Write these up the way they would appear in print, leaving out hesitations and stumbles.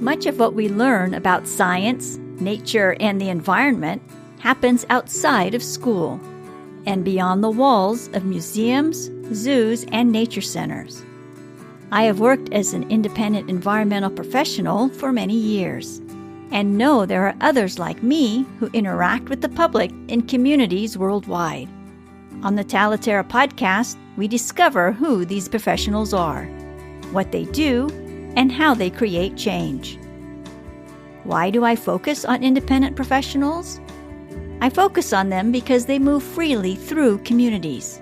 Much of what we learn about science, nature, and the environment happens outside of school and beyond the walls of museums, zoos, and nature centers. I have worked as an independent environmental professional for many years and know there are others like me who interact with the public in communities worldwide. On the Talaterra podcast, we discover who these professionals are, what they do, and how they create change. Why do I focus on independent professionals? I focus on them because they move freely through communities.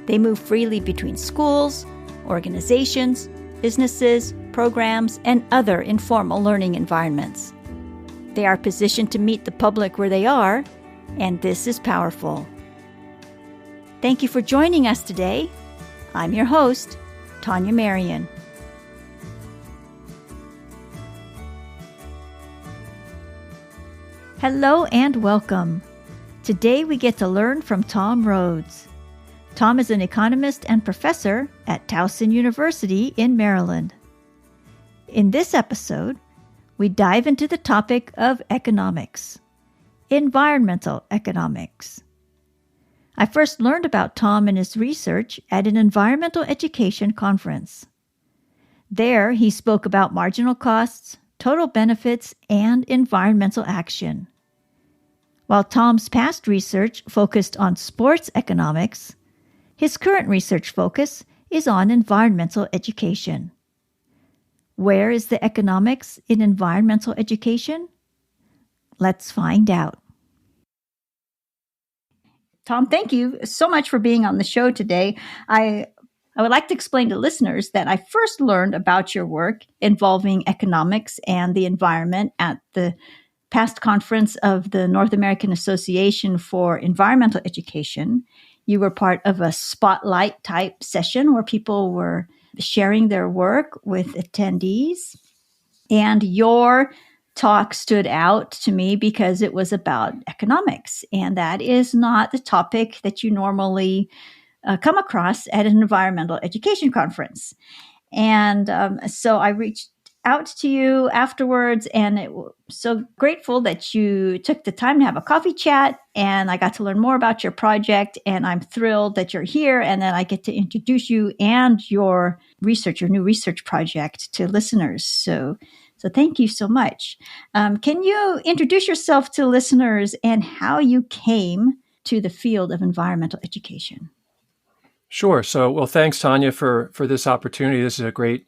They move freely between schools, organizations, businesses, programs, and other informal learning environments. They are positioned to meet the public where they are, and this is powerful. Thank you for joining us today. I'm your host, Tania Marien. Hello and welcome. Today we get to learn from Tom Rhoads. Tom is an economist and professor at Towson University in Maryland. In this episode, we dive into the topic of economics, environmental economics. I first learned about Tom and his research at an environmental education conference. There, he spoke about marginal costs, total benefits, and environmental action. While Tom's past research focused on sports economics, his current research focus is on environmental education. Where is the economics in environmental education? Let's find out. Tom, thank you so much for being on the show today. I would like to explain to listeners that I first learned about your work involving economics and the environment at the past conference of the North American Association for Environmental Education. You were part of a spotlight type session where people were sharing their work with attendees. And your talk stood out to me because it was about economics. And that is not the topic that you normally come across at an environmental education conference. And so I reached out to you afterwards, and it was so grateful that you took the time to have a coffee chat, and I got to learn more about your project, and I'm thrilled that you're here and that I get to introduce you and your research, your new research project to listeners. So thank you so much. Can you introduce yourself to listeners and how you came to the field of environmental education? Sure. So, thanks, Tania, for this opportunity. This is a great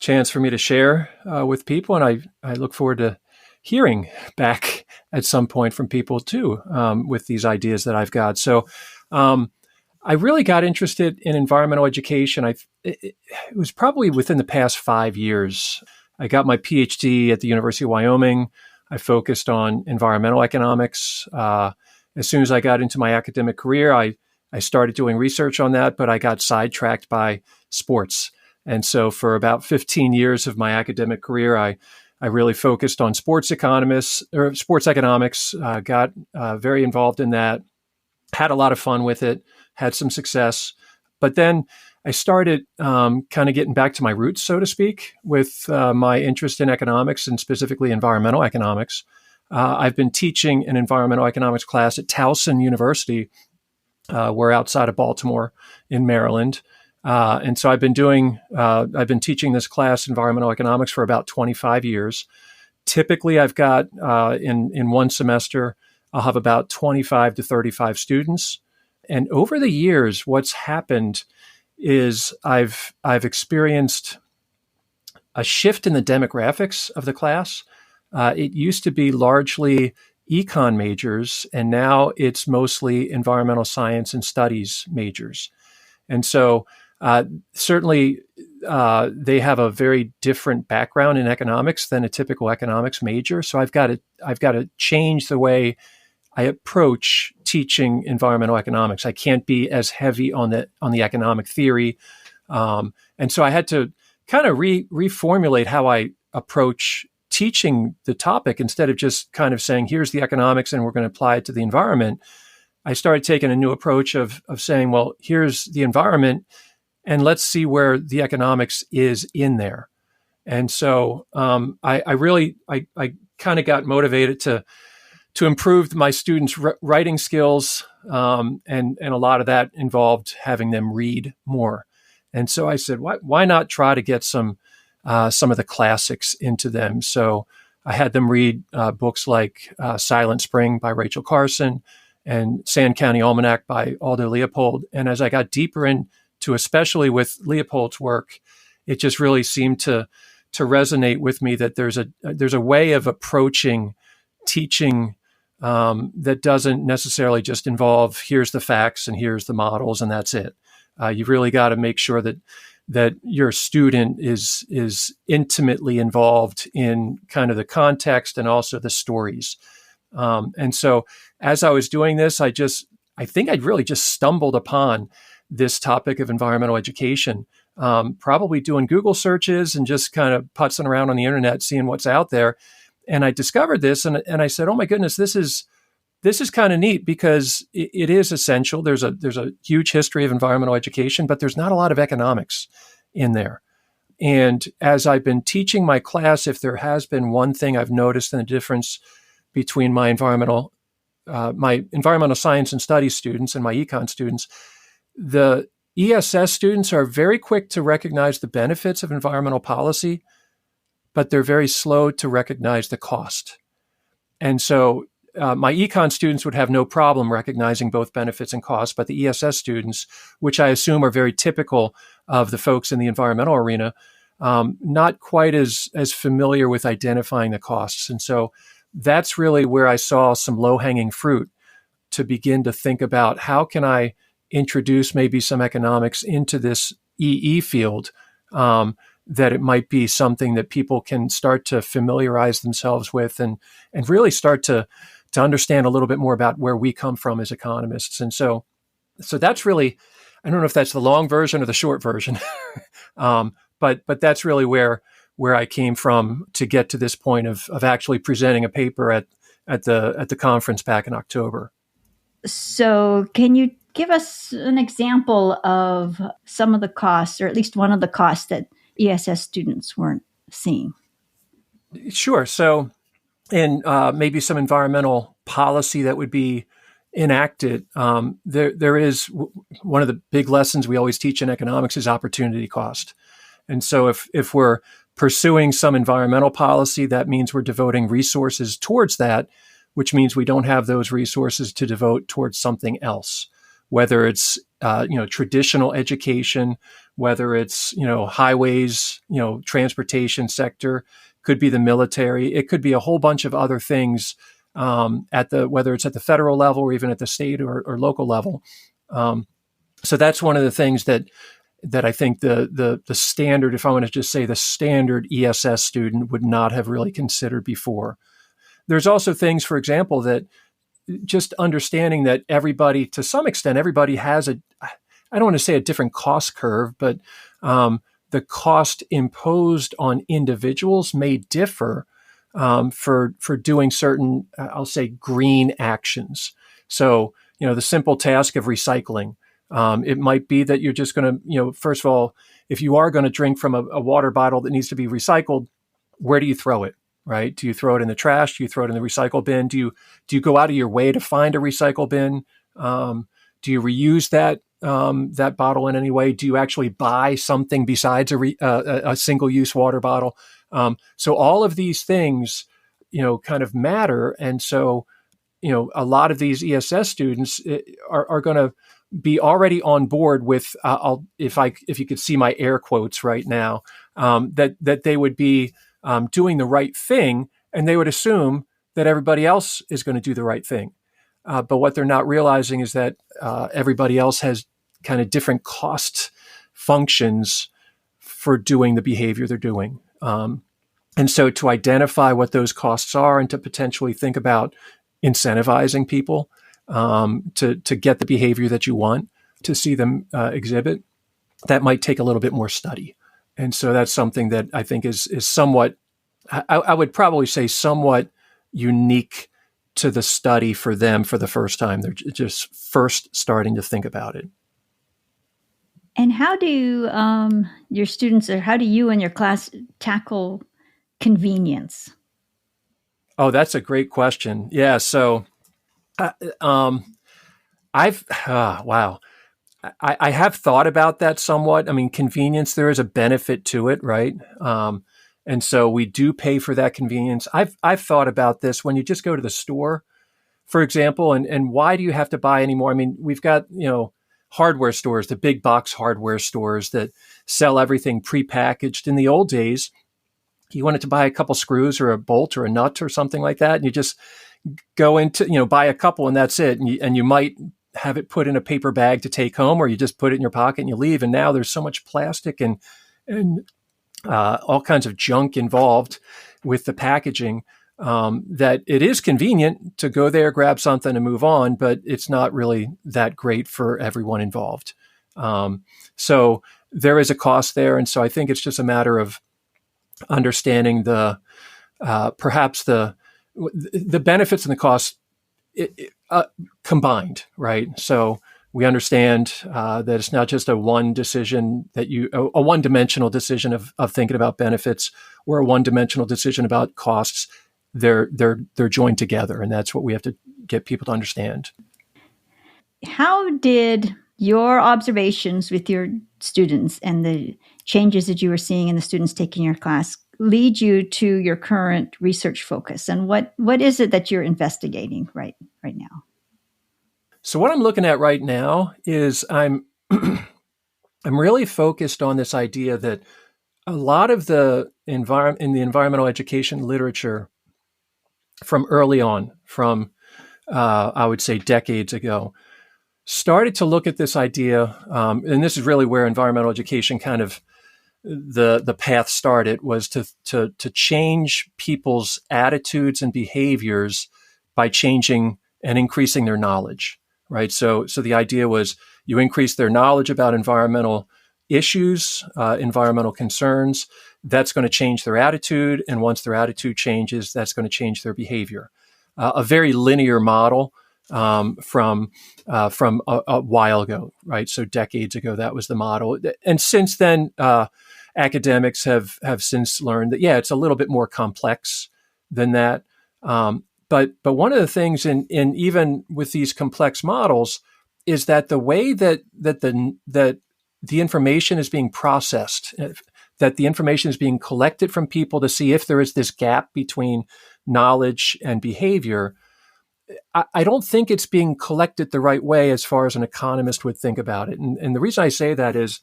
chance for me to share with people, and I look forward to hearing back at some point from people too with these ideas that I've got. So I really got interested in environmental education. It was probably within the past 5 years. I got my PhD at the University of Wyoming. I focused on environmental economics. As soon as I got into my academic career, I started doing research on that, but I got sidetracked by sports. And so for about 15 years of my academic career, I really focused on sports economics, got very involved in that, had a lot of fun with it, had some success. But then I started kind of getting back to my roots, so to speak, with my interest in economics and specifically environmental economics. I've been teaching an environmental economics class at Towson University. We're outside of Baltimore in Maryland. And so I've been teaching this class, environmental economics, for about 25 years. Typically, I've got, in one semester, I'll have about 25 to 35 students. And over the years, what's happened is I've experienced a shift in the demographics of the class. It used to be largely econ majors, and now it's mostly environmental science and studies majors. And so certainly they have a very different background in economics than a typical economics major. So I've got to change the way I approach teaching environmental economics. I can't be as heavy on the economic theory. And so I had to kind of reformulate how I approach teaching the topic. Instead of just kind of saying, here's the economics and we're going to apply it to the environment, I started taking a new approach of saying, well, here's the environment and let's see where the economics is in there. And so I kind of got motivated to improve my students' writing skills, and a lot of that involved having them read more. And so I said, why not try to get some of the classics into them? So I had them read books like Silent Spring by Rachel Carson and Sand County Almanac by Aldo Leopold. And as I got deeper into, especially with Leopold's work, it just really seemed to resonate with me that there's a way of approaching teaching that doesn't necessarily just involve here's the facts and here's the models and that's it. You've really got to make sure that your student is intimately involved in kind of the context and also the stories. And so as I was doing this, I think I'd really just stumbled upon this topic of environmental education, probably doing Google searches and just kind of putzing around on the internet, seeing what's out there. And I discovered this and I said, oh my goodness, this is kind of neat because it is essential. There's a huge history of environmental education, but there's not a lot of economics in there. And as I've been teaching my class, if there has been one thing I've noticed in the difference between my environmental science and studies students and my econ students, the ESS students are very quick to recognize the benefits of environmental policy, but they're very slow to recognize the cost. And so my econ students would have no problem recognizing both benefits and costs, but the ESS students, which I assume are very typical of the folks in the environmental arena, not quite as familiar with identifying the costs. And so that's really where I saw some low-hanging fruit to begin to think about how can I introduce maybe some economics into this EE field, that it might be something that people can start to familiarize themselves with and really start to understand a little bit more about where we come from as economists. And so that's really, I don't know if that's the long version or the short version, but that's really where I came from to get to this point of actually presenting a paper at the conference back in October. So can you give us an example of some of the costs, or at least one of the costs that ESS students weren't seeing? Sure. So, and maybe some environmental policy that would be enacted. There is one of the big lessons we always teach in economics is opportunity cost. And so if we're pursuing some environmental policy, that means we're devoting resources towards that, which means we don't have those resources to devote towards something else, whether it's traditional education, whether it's highways, transportation sector, could be the military, it could be a whole bunch of other things whether it's at the federal level or even at the state or local level. So that's one of the things that I think the standard, if I want to just say the standard ESS student would not have really considered before. There's also things, for example, that just understanding that everybody, to some extent, everybody has I don't want to say a different cost curve, but the cost imposed on individuals may differ for doing certain, I'll say, green actions. So, the simple task of recycling. It might be that you're just going to, first of all, if you are going to drink from a water bottle that needs to be recycled, where do you throw it? Right? Do you throw it in the trash? Do you throw it in the recycle bin? Do you go out of your way to find a recycle bin? Do you reuse that bottle in any way? Do you actually buy something besides a single-use water bottle? So all of these things, kind of matter. And so, a lot of these ESS students are going to be already on board with, if you could see my air quotes right now, that they would be doing the right thing, and they would assume that everybody else is going to do the right thing. But what they're not realizing is that everybody else has kind of different cost functions for doing the behavior they're doing. And so to identify what those costs are and to potentially think about incentivizing people to get the behavior that you want to see them exhibit, that might take a little bit more study. And so that's something that I think is somewhat, I would probably say somewhat unique to the study for them for the first time. They're just first starting to think about it. And how do your students, or how do you and your class tackle convenience? Oh, that's a great question. Yeah. So, uh, um, I've wow. I have thought about that somewhat. I mean, convenience, there is a benefit to it, right? And so we do pay for that convenience. I've thought about this when you just go to the store, for example, and why do you have to buy anymore? I mean, we've got, hardware stores, the big box hardware stores that sell everything prepackaged. In the old days, you wanted to buy a couple screws or a bolt or a nut or something like that, and you just go into, buy a couple and that's it. And you might have it put in a paper bag to take home, or you just put it in your pocket and you leave. And now there's so much plastic and all kinds of junk involved with the packaging, that it is convenient to go there, grab something, and move on, but it's not really that great for everyone involved. So there is a cost there, and so I think it's just a matter of understanding perhaps the benefits and the costs combined, right? So we understand that it's not just a one decision a one-dimensional decision of thinking about benefits, or a one-dimensional decision about costs. They're joined together, and that's what we have to get people to understand. How did your observations with your students and the changes that you were seeing in the students taking your class lead you to your current research focus? And what is it that you're investigating right now? So what I'm looking at right now is I'm really focused on this idea that a lot of the environmental education literature from early on, from I would say decades ago, started to look at this idea, and this is really where environmental education kind of the path started, was to change people's attitudes and behaviors by changing and increasing their knowledge, right? So the idea was you increase their knowledge about environmental issues, environmental concerns. That's going to change their attitude, and once their attitude changes, that's going to change their behavior. A very linear model, from a while ago, right? So decades ago, that was the model, and since then, academics have since learned that it's a little bit more complex than that. But one of the things in even with these complex models is that the way that the information is being processed, that the information is being collected from people to see if there is this gap between knowledge and behavior, I don't think it's being collected the right way as far as an economist would think about it. And the reason I say that is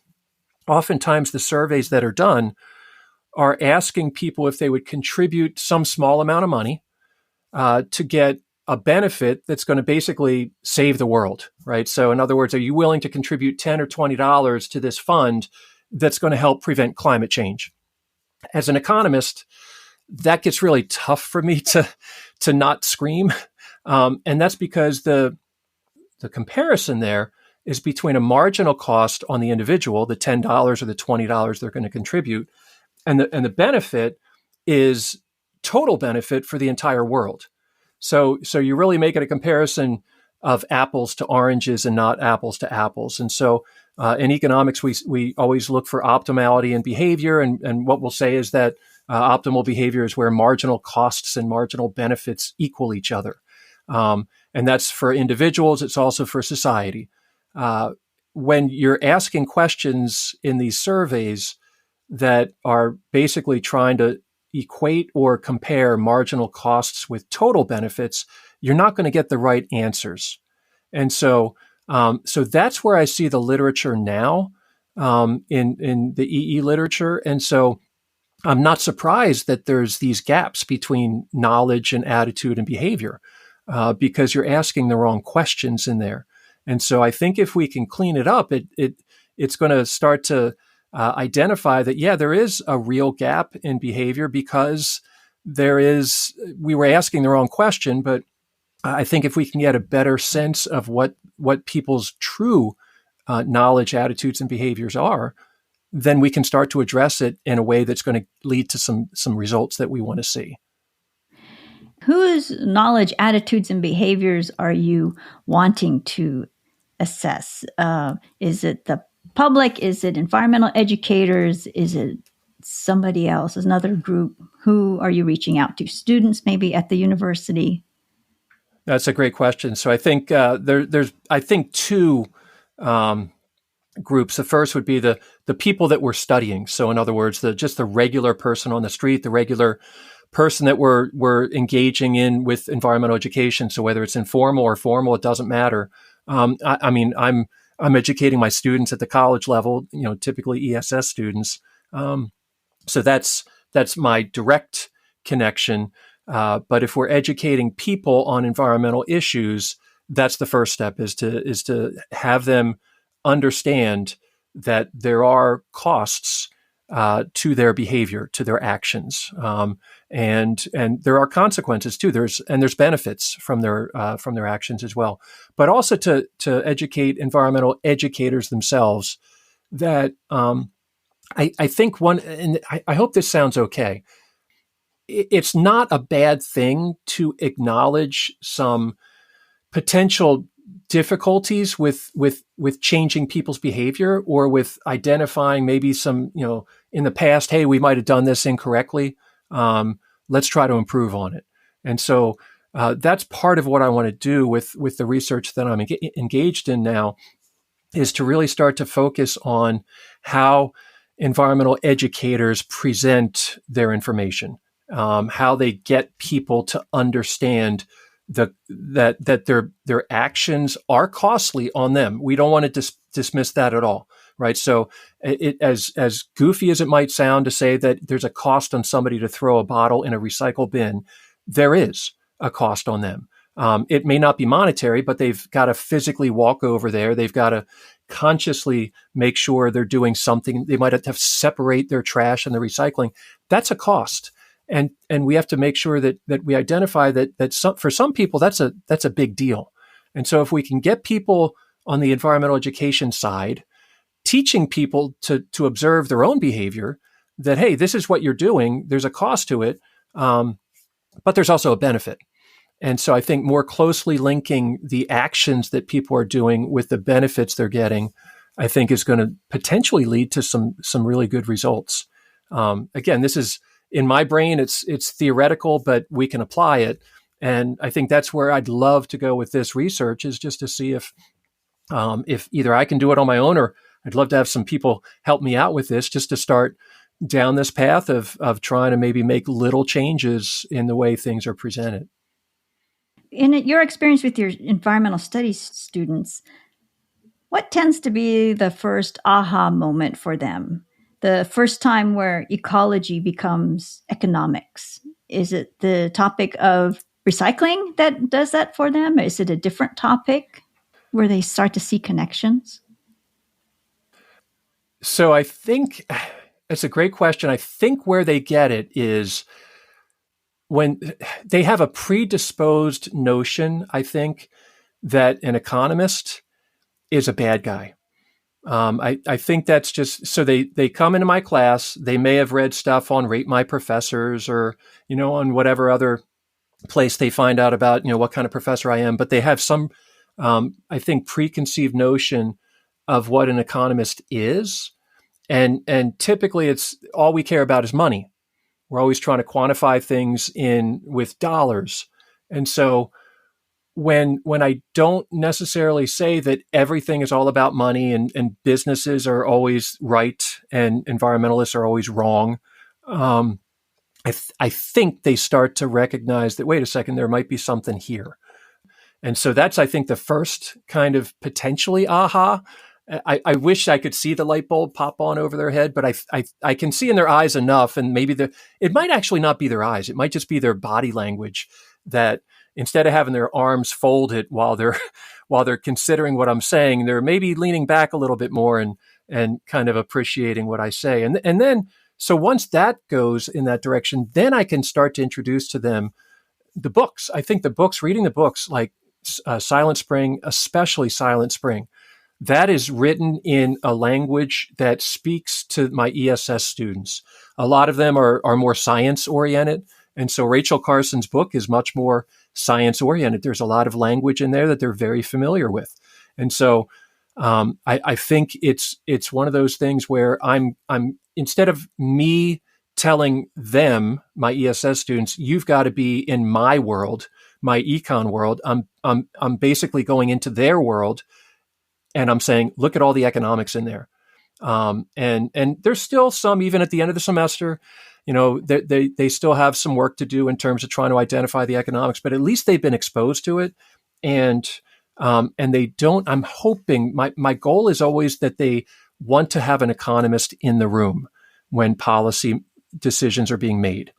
oftentimes the surveys that are done are asking people if they would contribute some small amount of money to get a benefit that's going to basically save the world, right? So in other words, are you willing to contribute $10 or $20 to this fund that's going to help prevent climate change? As an economist, that gets really tough for me to not scream. And that's because the comparison there is between a marginal cost on the individual, the $10 or the $20 they're going to contribute, and the benefit is total benefit for the entire world. So you're really making a comparison of apples to oranges and not apples to apples. And so in economics, we always look for optimality in behavior, and what we'll say is that optimal behavior is where marginal costs and marginal benefits equal each other. And that's for individuals. It's also for society. When you're asking questions in these surveys that are basically trying to equate or compare marginal costs with total benefits, you're not going to get the right answers. And so that's where I see the literature now, in the EE literature. And so I'm not surprised that there's these gaps between knowledge and attitude and behavior, because you're asking the wrong questions in there. And so I think if we can clean it up, it's going to start to identify that, there is a real gap in behavior, because we were asking the wrong question. But I think if we can get a better sense of what people's true knowledge, attitudes, and behaviors are, then we can start to address it in a way that's going to lead to some results that we want to see. Whose knowledge, attitudes, and behaviors are you wanting to assess? Is it the public? Is it environmental educators? Is it somebody else, another group? Who are you reaching out to? Students maybe at the university? That's a great question. So I think there's I think two um, groups. The first would be the people that we're studying. So in other words, just the regular person on the street, the regular person that we're engaging in with environmental education. So whether it's informal or formal, it doesn't matter. I mean, I'm educating my students at the college level. Typically ESS students. So that's my direct connection. But if we're educating people on environmental issues, that's the first step is to have them understand that there are costs to their behavior, to their actions, and there are consequences too. There's benefits from their actions as well. But also to educate environmental educators themselves that I think and I hope this sounds okay. It's not a bad thing to acknowledge some potential difficulties with changing people's behavior or with identifying maybe some, in the past, hey, we might have done this incorrectly. Let's try to improve on it. And so that's part of what I want to do with the research that I'm engaged in now, is to really start to focus on how environmental educators present their information, how they get people to understand that their actions are costly on them. We don't want to dismiss that at all, right? So, as goofy as it might sound to say that there's a cost on somebody to throw a bottle in a recycle bin, there is a cost on them. It may not be monetary, but they've got to physically walk over there. They've got to consciously make sure they're doing something. They might have to separate their trash and the recycling. That's a cost. And we have to make sure that we identify that for some people, that's a big deal. And so if we can get people on the environmental education side, teaching people to observe their own behavior, that, hey, this is what you're doing. There's a cost to it. But there's also a benefit. And so I think more closely linking the actions that people are doing with the benefits they're getting, I think is going to potentially lead to some really good results. Again, this is in my brain, it's theoretical, but we can apply it. And I think that's where I'd love to go with this research, is just to see if either I can do it on my own, or I'd love to have some people help me out with this, just to start down this path of trying to maybe make little changes in the way things are presented. In your experience with your environmental studies students, what tends to be the first aha moment for them? The first time where ecology becomes economics? Is it the topic of recycling that does that for them? Is it a different topic where they start to see connections? So I think it's a great question. I think where they get it is when they have a predisposed notion, I think, that an economist is a bad guy. I think that's just, so they come into my class, they may have read stuff on Rate My Professors, or, on whatever other place they find out about, what kind of professor I am, but they have some, I think, preconceived notion of what an economist is. And typically it's all we care about is money. We're always trying to quantify things with dollars. And so when I don't necessarily say that everything is all about money and businesses are always right and environmentalists are always wrong, I think they start to recognize that, wait a second, there might be something here. And so that's, I think, the first kind of potentially aha. I wish I could see the light bulb pop on over their head, but I can see in their eyes enough, and maybe it might actually not be their eyes. It might just be their body language, that instead of having their arms folded while they're considering what I'm saying, they're maybe leaning back a little bit more and kind of appreciating what I say. And then, so once that goes in that direction, then I can start to introduce to them the books. I think reading the books like Silent Spring, especially Silent Spring, that is written in a language that speaks to my ESS students. A lot of them are more science oriented. And so Rachel Carson's book is much more science oriented. There's a lot of language in there that they're very familiar with. And so I think it's one of those things where I'm instead of me telling them, my ESS students, you've got to be in my world, my econ world. I'm basically going into their world, and I'm saying, look at all the economics in there. And there's still some, even at the end of the semester, they still have some work to do in terms of trying to identify the economics, but at least they've been exposed to it. And they don't, I'm hoping, my goal is always that they want to have an economist in the room when policy decisions are being made,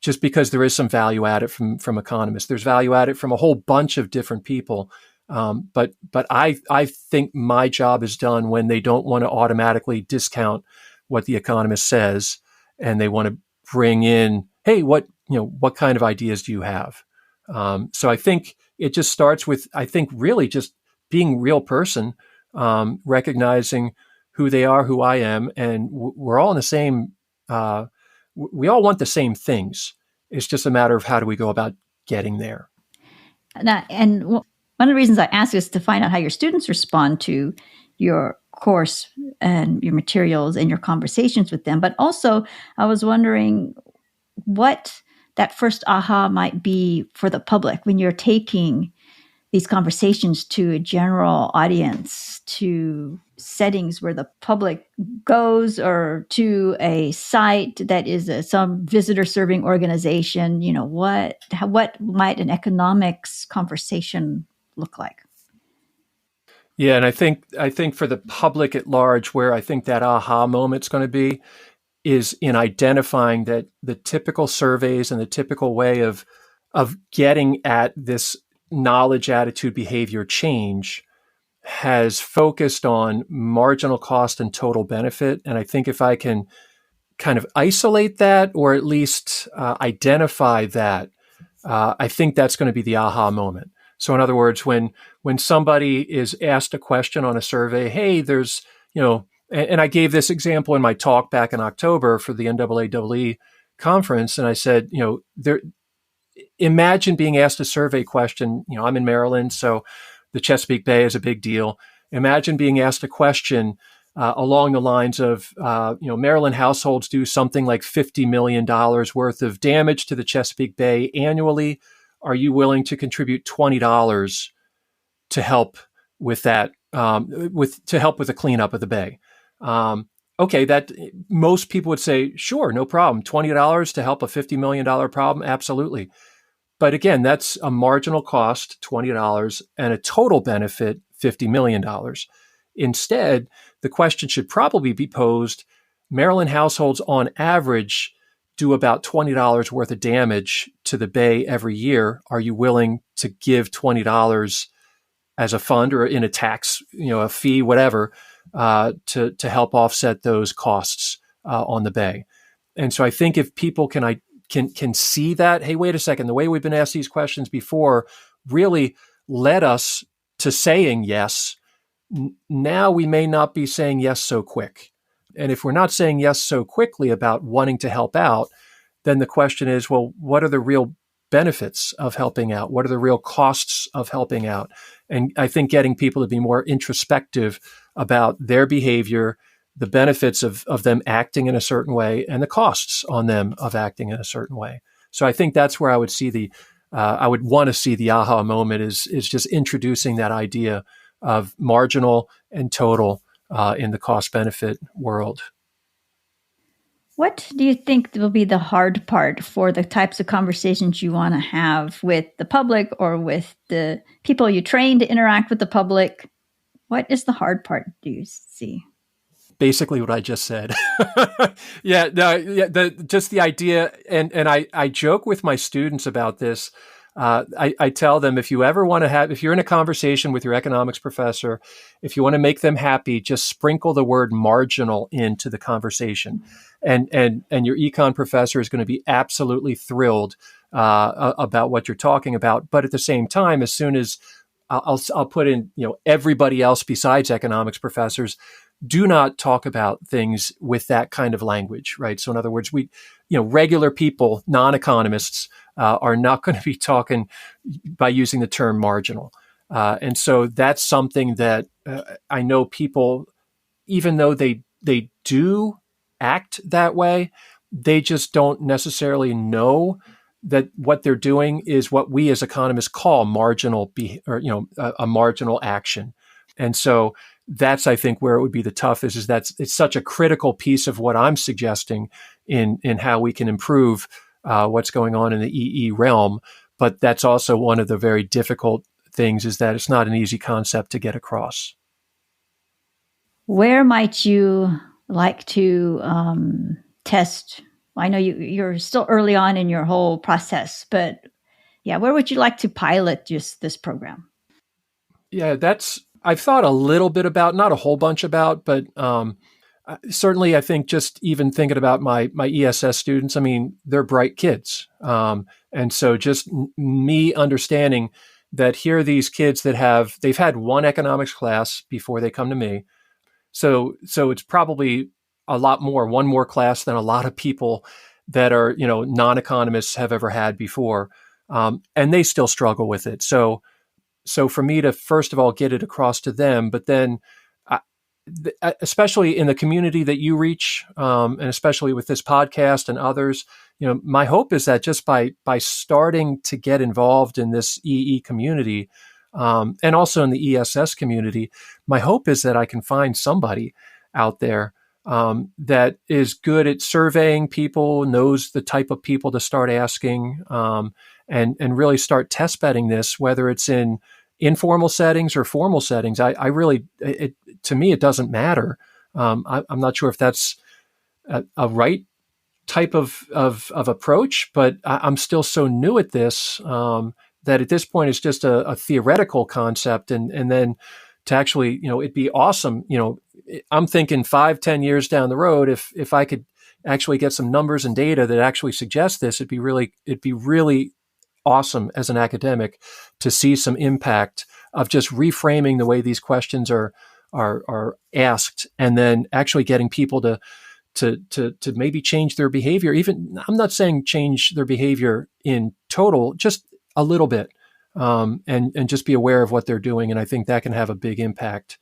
just because there is some value added from economists. There's value added from a whole bunch of different people. But I think my job is done when they don't want to automatically discount what the economist says, and they want to bring in, hey, what kind of ideas do you have? So I think it just starts with, I think, really just being real person, recognizing who they are, who I am, and we're all in the same. We all want the same things. It's just a matter of how do we go about getting there. And one of the reasons I ask is to find out how your students respond to your course and your materials and your conversations with them. But also, I was wondering what that first aha might be for the public when you're taking these conversations to a general audience, to settings where the public goes, or to a site that is some visitor serving organization. What might an economics conversation look like? Yeah, and I think for the public at large, where I think that aha moment's going to be is in identifying that the typical surveys and the typical way of getting at this knowledge, attitude, behavior change has focused on marginal cost and total benefit. And I think if I can kind of isolate that, or at least identify that, I think that's going to be the aha moment. So in other words, when somebody is asked a question on a survey, hey, there's, and I gave this example in my talk back in October for the NAAE conference, and I said, imagine being asked a survey question. I'm in Maryland, so the Chesapeake Bay is a big deal. Imagine being asked a question along the lines of, Maryland households do something like $50 million worth of damage to the Chesapeake Bay annually. Are you willing to contribute $20 to help with that, to help with the cleanup of the bay? Okay, that most people would say, sure, no problem. $20 to help a $50 million problem? Absolutely. But again, that's a marginal cost, $20, and a total benefit, $50 million. Instead, the question should probably be posed, Maryland households on average do about $20 worth of damage to the bay every year. Are you willing to give $20 as a fund or in a tax, a fee, whatever, to help offset those costs on the bay? And so I think if people can see that, hey, wait a second, the way we've been asked these questions before really led us to saying yes. Now we may not be saying yes so quick. And if we're not saying yes so quickly about wanting to help out, then the question is, well, what are the real benefits of helping out? What are the real costs of helping out? And I think getting people to be more introspective about their behavior, the benefits of them acting in a certain way, and the costs on them of acting in a certain way. So I think that's where I would see I would want to see the aha moment is just introducing that idea of marginal and total in the cost benefit world. What do you think will be the hard part for the types of conversations you want to have with the public or with the people you train to interact with the public? What is the hard part, do you see? Basically what I just said. Just the idea. And I joke with my students about this. I tell them, if you're in a conversation with your economics professor, if you want to make them happy, just sprinkle the word marginal into the conversation. And your econ professor is going to be absolutely thrilled about what you're talking about. But at the same time, as soon as I'll put in, everybody else besides economics professors, do not talk about things with that kind of language, right? So in other words, regular people, non-economists, are not going to be talking by using the term marginal. And so that's something that I know people, even though they do act that way, they just don't necessarily know that what they're doing is what we as economists call marginal or a marginal action. And so that's, I think, where it would be the toughest, is that it's such a critical piece of what I'm suggesting in how we can improve what's going on in the EE realm. But that's also one of the very difficult things, is that it's not an easy concept to get across. Where might you like to test? I know you're still early on in your whole process, but yeah, where would you like to pilot just this program? Yeah, I've thought a little bit about, not a whole bunch about, but certainly I think just even thinking about my ESS students, I mean, they're bright kids. And so just me understanding that here are these kids that they've had one economics class before they come to me. So it's probably a lot more, one more class than a lot of people that are, non-economists have ever had before. And they still struggle with it. So for me to first of all get it across to them, but then especially in the community that you reach, and especially with this podcast and others, my hope is that just by starting to get involved in this EE community, and also in the ESS community, my hope is that I can find somebody out there that is good at surveying people, knows the type of people to start asking, and really start test bedding this, whether it's in informal settings or formal settings. I really, to me, it doesn't matter. I'm not sure if that's a right type of approach, but I'm still so new at this that at this point it's just a theoretical concept, and then to actually, it'd be awesome. I'm thinking 5-10 years down the road, if I could actually get some numbers and data that actually suggest this, it'd be really awesome as an academic to see some impact of just reframing the way these questions are asked, and then actually getting people to maybe change their behavior. Even, I'm not saying change their behavior in total, just a little bit, and just be aware of what they're doing. And I think that can have a big impact.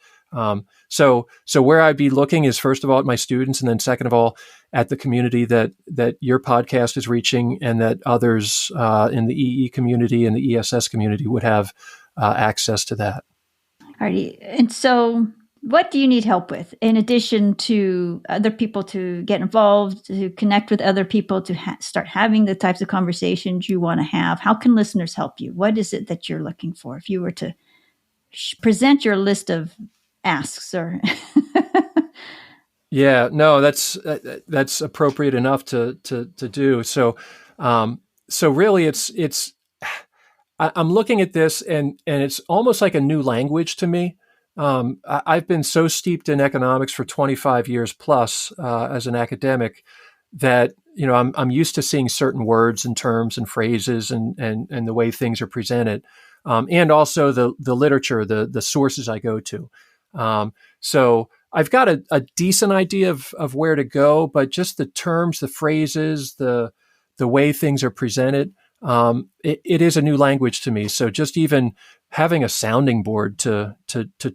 So where I'd be looking is, first of all, at my students, and then second of all, at the community that your podcast is reaching, and that others in the EE community and the ESS community would have access to that. Alrighty. And so what do you need help with, in addition to other people to get involved, to connect with other people, to start having the types of conversations you want to have? How can listeners help you? What is it that you're looking for? If you were to present your list of asks, or Yeah, no, that's appropriate enough to do. So really, I'm looking at this, and it's almost like a new language to me. I've been so steeped in economics for 25 years plus as an academic that I'm used to seeing certain words and terms and phrases and the way things are presented, and also the literature, the sources I go to. So I've got a decent idea of where to go, but just the terms, the phrases, the way things are presented, it is a new language to me. So just even having a sounding board to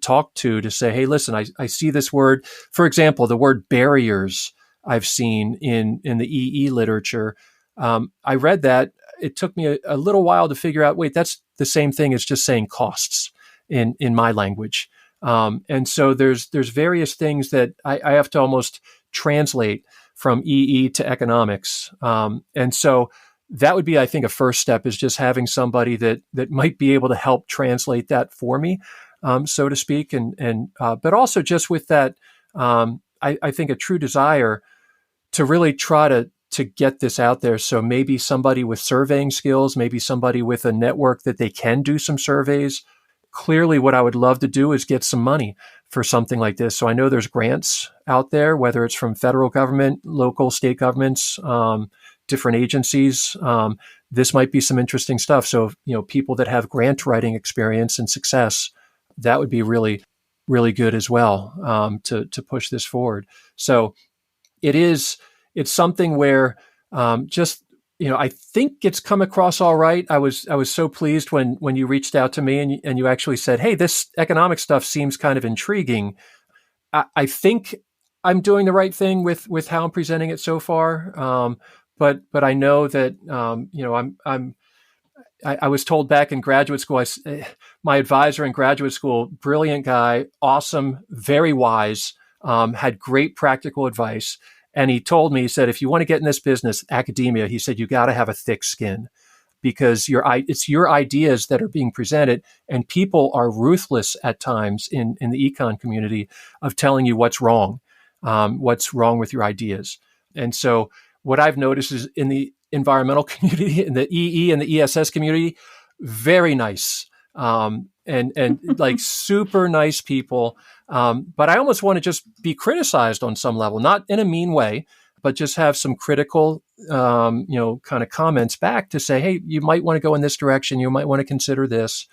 talk to say, hey, listen, I see this word. For example, the word barriers I've seen in the EE literature. I read that. It took me a little while to figure out, wait, that's the same thing as just saying costs in my language. And so there's various things that I have to almost translate from EE to economics. And so that would be, I think, a first step, is just having somebody that might be able to help translate that for me, so to speak. But also just with that, I think a true desire to really try to get this out there. So maybe somebody with surveying skills, maybe somebody with a network that they can do some surveys. Clearly, what I would love to do is get some money for something like this. So I know there's grants out there, whether it's from federal government, local, state governments, different agencies. This might be some interesting stuff. So, people that have grant writing experience and success, that would be really, really good as well, to push this forward. So it's something where just I think it's come across all right. I was so pleased when you reached out to me and you actually said, "Hey, this economic stuff seems kind of intriguing." I think I'm doing the right thing with how I'm presenting it so far. But I know that I was told back in graduate school, my advisor in graduate school, brilliant guy, awesome, very wise, had great practical advice. And he told me, he said, if you want to get in this business, academia, he said, you got to have a thick skin because it's your ideas that are being presented, and people are ruthless at times in the econ community of telling you what's wrong with your ideas. And so what I've noticed is in the environmental community, in the EE and the ESS community, very nice, and like super nice people. But I almost want to just be criticized on some level, not in a mean way, but just have some critical, kind of comments back to say, hey, you might want to go in this direction. You might want to consider this,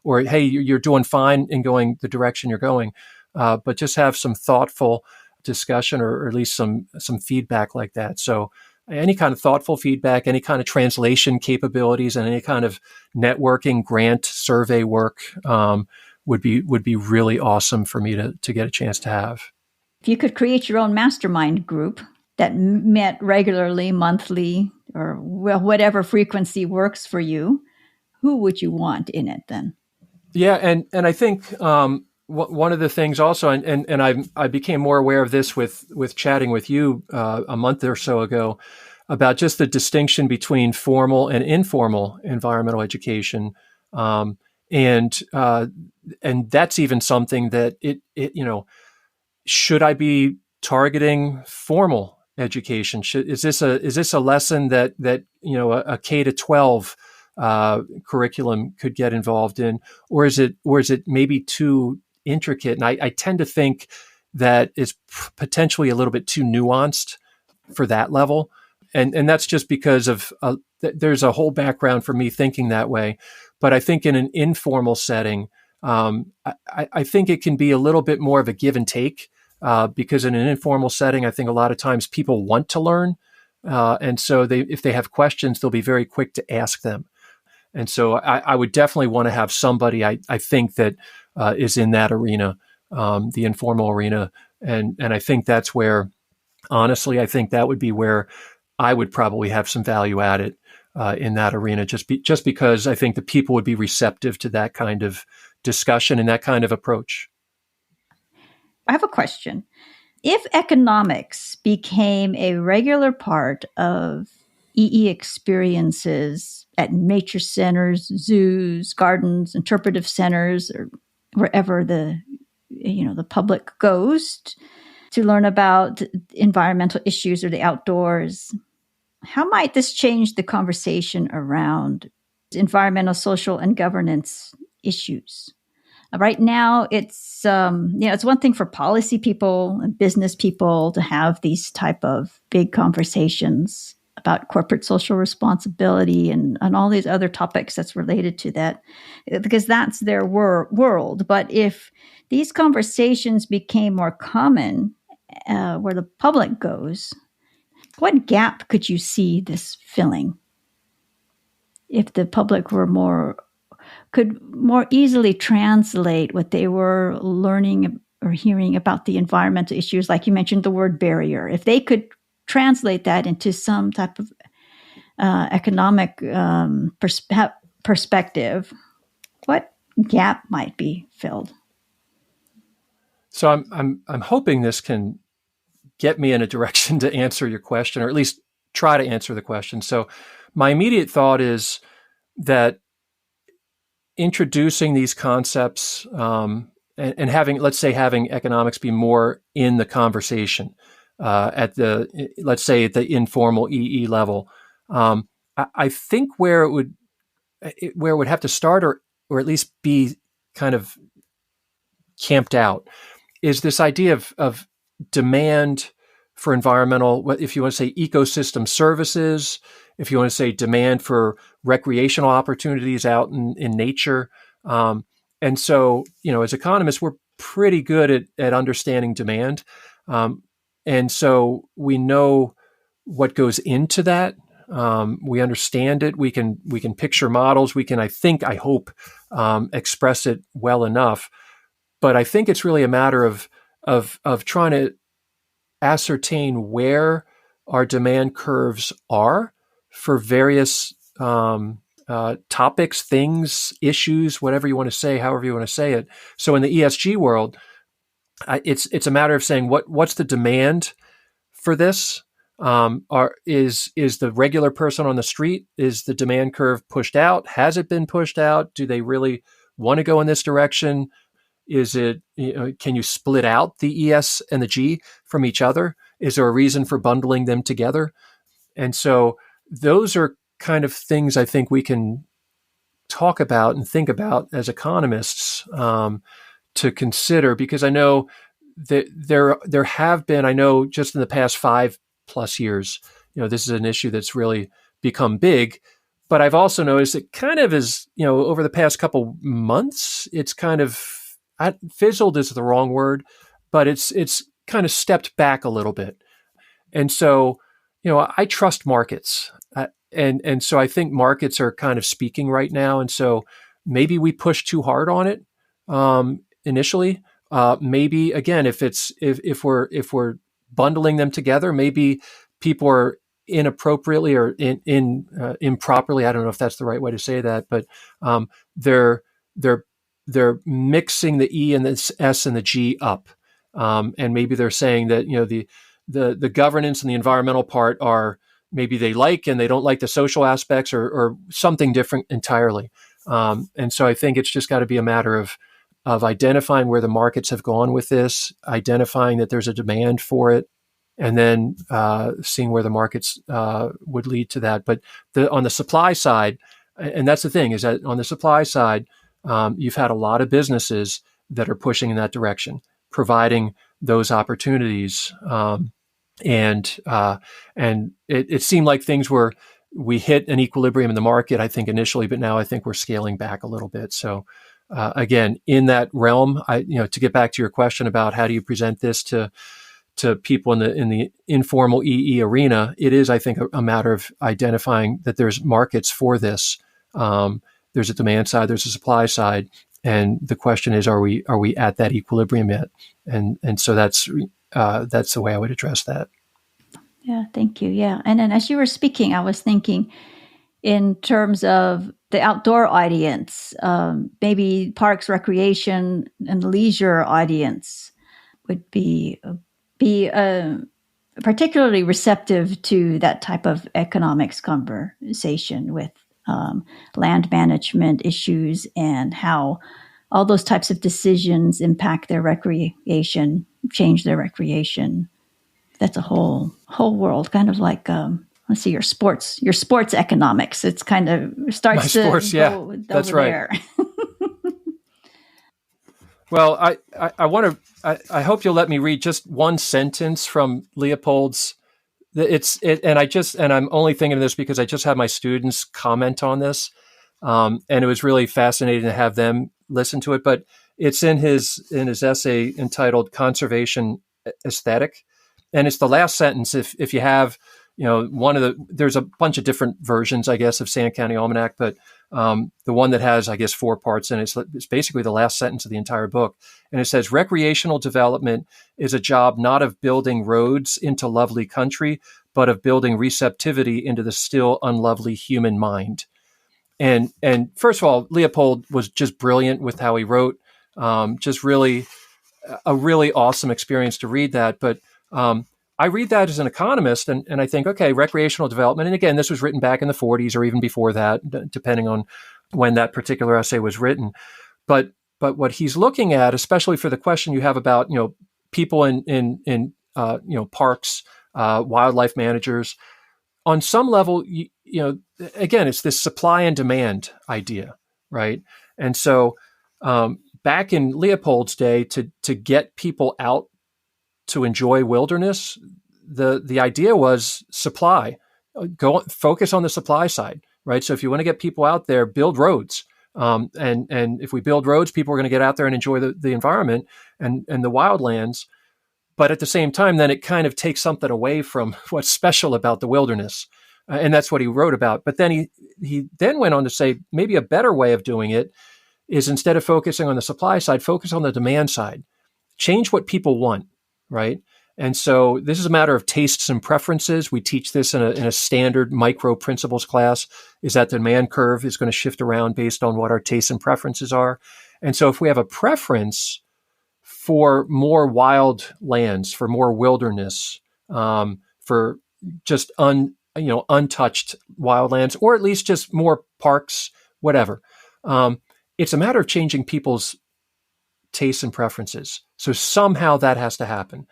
or hey, you're doing fine in going the direction you're going. But just have some thoughtful discussion, or at least some feedback like that. So any kind of thoughtful feedback, any kind of translation capabilities, and any kind of networking, grant, survey work would be really awesome for me to get a chance to have. If you could create your own mastermind group that met regularly, monthly, or whatever frequency works for you, who would you want in it then? Yeah, and I think one of the things also, and I became more aware of this with chatting with you a month or so ago about just the distinction between formal and informal environmental education, and that's even something that it should I be targeting formal education? Is this a lesson that a K to 12 curriculum could get involved in, or is it maybe too intricate? And I tend to think that is potentially a little bit too nuanced for that level, and that's just because of there's a whole background for me thinking that way. But I think in an informal setting, I think it can be a little bit more of a give and take. Because in an informal setting, I think a lot of times people want to learn. And so if they have questions, they'll be very quick to ask them. And so I would definitely want to have somebody I think that is in that arena, the informal arena. And I think that's where, honestly, I think that would be where I would probably have some value added in that arena, just because I think the people would be receptive to that kind of discussion and that kind of approach. I have a question. If economics became a regular part of EE experiences at nature centers, zoos, gardens, interpretive centers, or wherever the public goes to learn about environmental issues or the outdoors, how might this change the conversation around environmental, social, and governance issues? Right now, it's one thing for policy people and business people to have these type of big conversations about corporate social responsibility and all these other topics that's related to that, because that's their world. But if these conversations became more common where the public goes, what gap could you see this filling if the public could more easily translate what they were learning or hearing about the environmental issues, like you mentioned the word barrier. If they could translate that into some type of economic perspective, what gap might be filled? So I'm hoping this can get me in a direction to answer your question, or at least try to answer the question. So my immediate thought is that introducing these concepts and having economics be more in the conversation at the informal EE level. I think where it would have to start, or at least be kind of camped out, is this idea of demand for environmental, if you want to say ecosystem services, if you want to say demand for recreational opportunities out in nature. And so, as economists, we're pretty good at understanding demand. And so we know what goes into that. We understand it. We can picture models. We can, I hope, express it well enough. But I think it's really a matter of trying to ascertain where our demand curves are for various topics, things, issues, whatever you want to say, however you want to say it. So in the ESG world, it's a matter of saying what's the demand for this. Is the regular person on the street, is the demand curve pushed out? Has it been pushed out? Do they really want to go in this direction? Is it, can you split out the ES and the G from each other? Is there a reason for bundling them together? And so those are kind of things I think we can talk about and think about as economists, to consider, because I know that there have been, I know just in the past 5+ years, this is an issue that's really become big. But I've also noticed it kind of is, over the past couple months, it's kind of fizzled is the wrong word, but it's kind of stepped back a little bit. And so, I trust markets. And so I think markets are kind of speaking right now. And so maybe we push too hard on it initially. Maybe again, if we're bundling them together, maybe people are inappropriately or improperly. I don't know if that's the right way to say that, but they're mixing the E and the S and the G up, and maybe they're saying that the governance and the environmental part are maybe they like and they don't like the social aspects or something different entirely. And so I think it's just got to be a matter of identifying where the markets have gone with this, identifying that there's a demand for it, and then seeing where the markets would lead to that. But on the supply side, and that's the thing, is that on the supply side, you've had a lot of businesses that are pushing in that direction, providing those opportunities. And it seemed like we hit an equilibrium in the market, I think initially, but now I think we're scaling back a little bit. So again, in that realm, to get back to your question about how do you present this to people in the informal EE arena, it is, I think, a matter of identifying that there's markets for this. There's a demand side, there's a supply side, and the question is, are we at that equilibrium yet? And so that's the way I would address that. Yeah, thank you. Yeah, and then as you were speaking, I was thinking in terms of the outdoor audience, maybe parks, recreation, and leisure audience would be particularly receptive to that type of economics conversation with land management issues and how all those types of decisions impact their recreation, change their recreation. That's a whole world, kind of like let's see, your sports economics. It's kind of starts to go yeah, that's over right. there. Well, I hope you'll let me read just one sentence from Leopold's. And I'm only thinking of this because I just had my students comment on this, and it was really fascinating to have them listen to it. But it's in his essay entitled "Conservation Aesthetic," and it's the last sentence. If you have, there's a bunch of different versions, I guess, of Sand County Almanac, but the one that has, I guess, 4 parts, and it's basically the last sentence of the entire book. And it says, recreational development is a job not of building roads into lovely country, but of building receptivity into the still unlovely human mind. And first of all, Leopold was just brilliant with how he wrote, just really a really awesome experience to read that. But I read that as an economist, and I think, okay, recreational development. And again, this was written back in the 40s or even before that, depending on when that particular essay was written. But what he's looking at, especially for the question you have about, people in parks, wildlife managers, on some level, again, it's this supply and demand idea, right? And so back in Leopold's day, to get people out to enjoy wilderness, the idea was supply. Focus on the supply side, right? So if you want to get people out there, build roads. And if we build roads, people are going to get out there and enjoy the environment and the wildlands. But at the same time, then it kind of takes something away from what's special about the wilderness. And that's what he wrote about. But then he then went on to say maybe a better way of doing it is, instead of focusing on the supply side, focus on the demand side. Change what people want, right? And so this is a matter of tastes and preferences. We teach this in a standard micro principles class, is that the demand curve is going to shift around based on what our tastes and preferences are. And so if we have a preference for more wild lands, for more wilderness, for just untouched wildlands, or at least just more parks, whatever, it's a matter of changing people's tastes and preferences. So somehow that has to happen.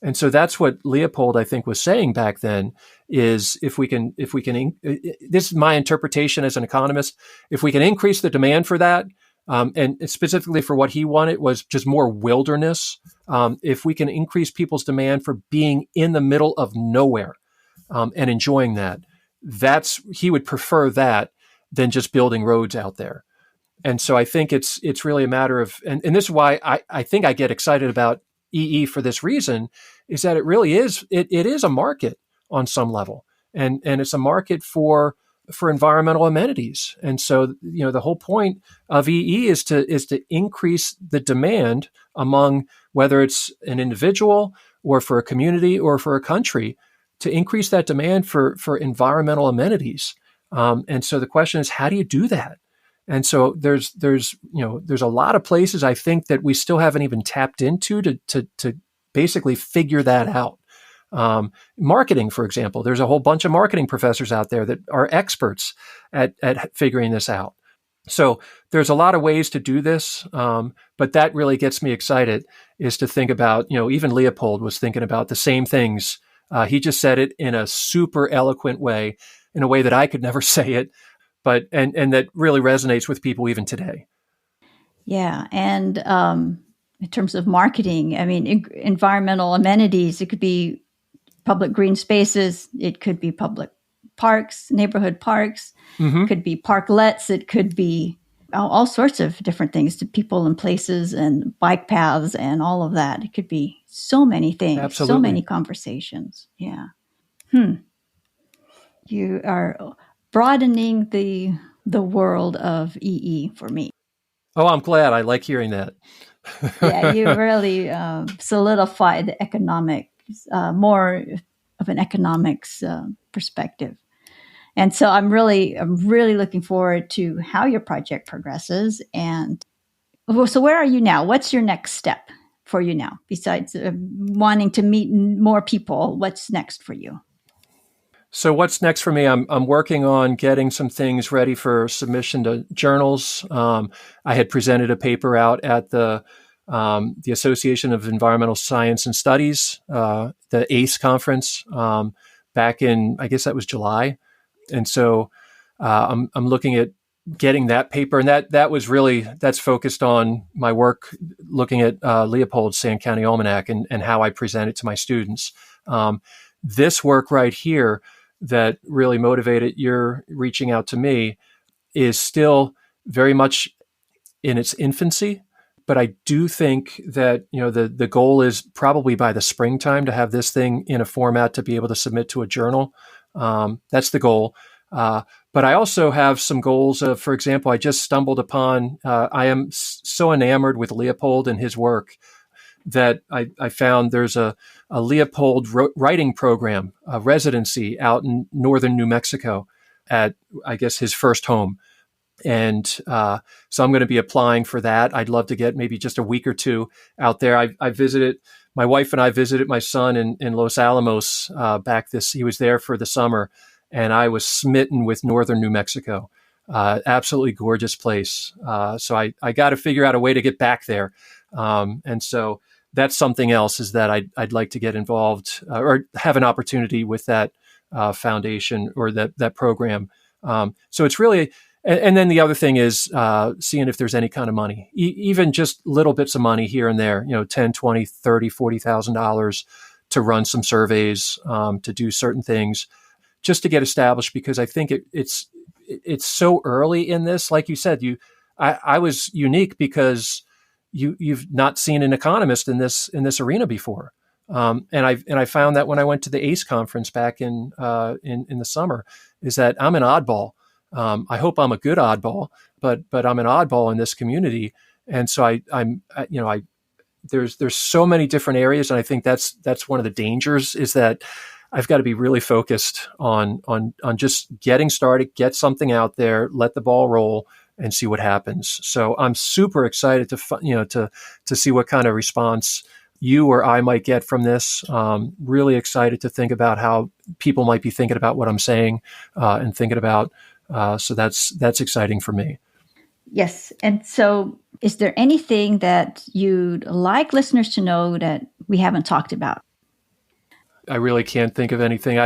And so that's what Leopold, I think, was saying back then, is if we can, this is my interpretation as an economist, if we can increase the demand for that, and specifically for what he wanted was just more wilderness. If we can increase people's demand for being in the middle of nowhere, and enjoying that, he would prefer that than just building roads out there. And so I think it's really a matter of, and this is why I think I get excited about EE for this reason, is that it really is, it is a market on some level. And it's a market for environmental amenities. And so, the whole point of EE is to increase the demand among, whether it's an individual or for a community or for a country, to increase that demand for environmental amenities. And so the question is, how do you do that? And so there's a lot of places I think that we still haven't even tapped into to basically figure that out. Marketing, for example, there's a whole bunch of marketing professors out there that are experts at figuring this out. So there's a lot of ways to do this, but that really gets me excited, is to think about, even Leopold was thinking about the same things. He just said it in a super eloquent way, in a way that I could never say it, but and that really resonates with people even today. Yeah, and in terms of marketing, I mean, environmental amenities, it could be public green spaces, it could be public parks, neighborhood parks, Mm-hmm. it could be parklets, it could be all sorts of different things to people and places and bike paths and all of that. It could be so many things, Absolutely. so many conversations. Yeah. You are broadening the world of EE for me. Oh, I'm glad. I like hearing that. Yeah, you really solidified the economics, more of an economics perspective. And so I'm really looking forward to how your project progresses. And so where are you now? What's your next step for you now? Besides wanting to meet more people, what's next for you? So what's next for me? I'm working on getting some things ready for submission to journals. I had presented a paper out at the Association of Environmental Science and Studies, the ACE conference, back in, I guess that was July. And so I'm looking at getting that paper, and that's focused on my work looking at Leopold's Sand County Almanac and how I present it to my students. This work right here that really motivated your reaching out to me is still very much in its infancy. But I do think that, the goal is probably by the springtime to have this thing in a format to be able to submit to a journal. That's the goal. But I also have some goals. For example, I just stumbled upon, I am so enamored with Leopold and his work that I found there's a Leopold writing program, a residency out in northern New Mexico at, I guess, his first home. And so I'm going to be applying for that. I'd love to get maybe just a week or two out there. My wife and I visited my son in Los Alamos he was there for the summer, and I was smitten with northern New Mexico. Absolutely gorgeous place. So I got to figure out a way to get back there. And so that's something else, is that I'd like to get involved or have an opportunity with that foundation or that program. So it's really, and then the other thing is seeing if there's any kind of money, even just little bits of money here and there, $10, $20, $30, $40,000 to run some surveys, to do certain things, just to get established, because I think it's so early in this. Like you said, I was unique because you've not seen an economist in this arena before. And I found that when I went to the ACE conference back in the summer, is that I'm an oddball. I hope I'm a good oddball, but I'm an oddball in this community. And so there's so many different areas, and I think that's one of the dangers, is that I've got to be really focused on just getting started, get something out there, let the ball roll, and see what happens. So I'm super excited to see what kind of response you or I might get from this. Really excited to think about how people might be thinking about what I'm saying and thinking about. So that's exciting for me. Yes. And so is there anything that you'd like listeners to know that we haven't talked about? I really can't think of anything.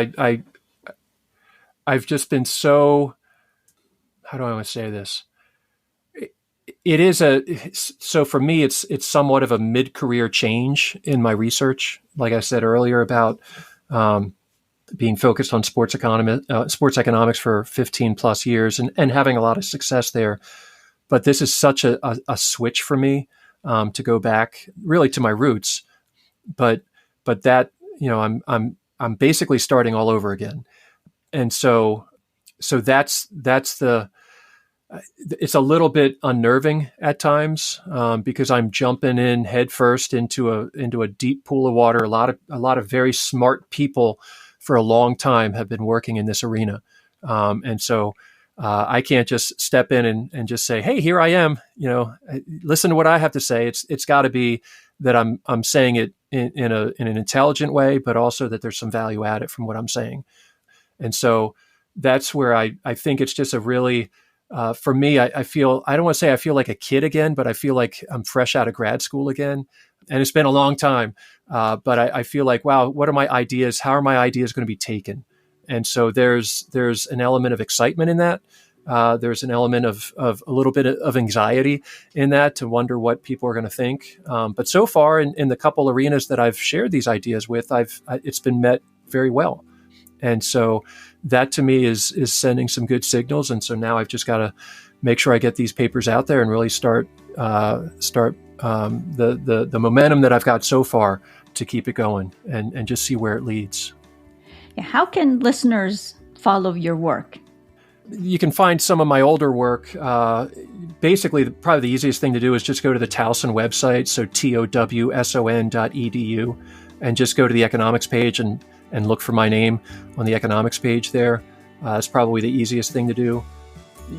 I've just been so, how do I want to say this? So for me, it's somewhat of a mid-career change in my research. Like I said earlier about being focused on sports economics for 15 plus years and having a lot of success there. But this is such a switch for me to go back really to my roots. But that, I'm basically starting all over again. And so that's it's a little bit unnerving at times because I'm jumping in headfirst into a deep pool of water. A lot of very smart people for a long time have been working in this arena, and so I can't just step in and just say, "Hey, here I am." Listen to what I have to say. It's got to be that I'm saying it in an intelligent way, but also that there's some value added from what I'm saying, and so that's where I think it's just a really for me, I feel, I don't want to say I feel like a kid again, but I feel like I'm fresh out of grad school again. And it's been a long time. But I feel like, wow, what are my ideas? How are my ideas going to be taken? And so there's an element of excitement in that. There's an element of a little bit of anxiety in that, to wonder what people are going to think. But so far in the couple arenas that I've shared these ideas with, it's been met very well. And so that to me is sending some good signals. And so now I've just got to make sure I get these papers out there and really start the momentum that I've got so far to keep it going and just see where it leads. Yeah, how can listeners follow your work? You can find some of my older work. Basically, probably the easiest thing to do is just go to the Towson website, so towson.edu, and just go to the economics page and look for my name on the economics page there. It's probably the easiest thing to do.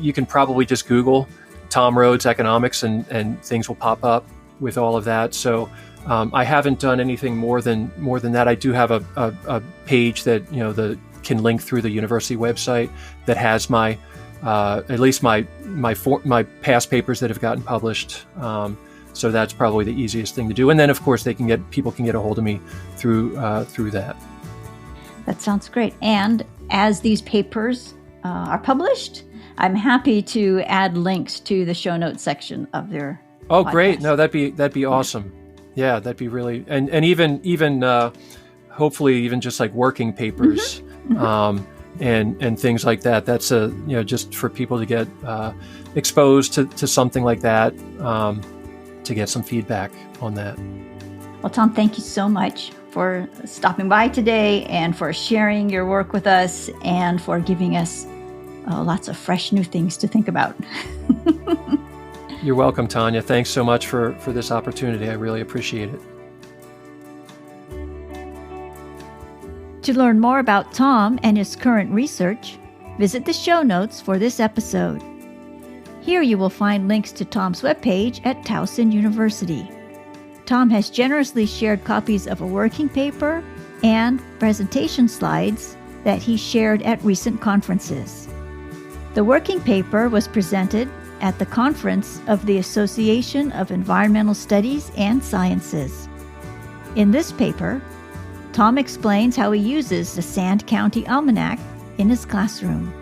You can probably just Google Tom Rhoads economics and things will pop up with all of that. So I haven't done anything more than that. I do have a page that can link through the university website that has my at least my past papers that have gotten published. So that's probably the easiest thing to do. And then of course people can get a hold of me through that. That sounds great. And as these papers are published, I'm happy to add links to the show notes section of their podcast. Great. No, that'd be awesome. Yeah, that'd be really, and even hopefully even just like working papers, and things like that. That's just for people to get exposed to something like that, to get some feedback on that. Well, Tom, thank you so much for stopping by today and for sharing your work with us and for giving us lots of fresh new things to think about. You're welcome, Tania. Thanks so much for this opportunity. I really appreciate it. To learn more about Tom and his current research, visit the show notes for this episode. Here you will find links to Tom's webpage at Towson University. Tom has generously shared copies of a working paper and presentation slides that he shared at recent conferences. The working paper was presented at the conference of the Association of Environmental Studies and Sciences. In this paper, Tom explains how he uses the Sand County Almanac in his classroom.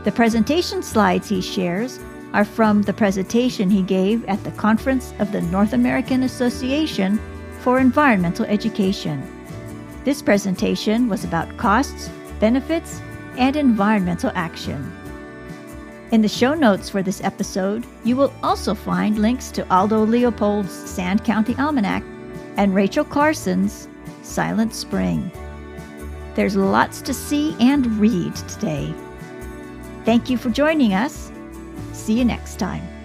The presentation slides he shares are from the presentation he gave at the conference of the North American Association for Environmental Education. This presentation was about costs, benefits, and environmental action. In the show notes for this episode, you will also find links to Aldo Leopold's Sand County Almanac, and Rachel Carson's Silent Spring. There's lots to see and read today. Thank you for joining us. See you next time.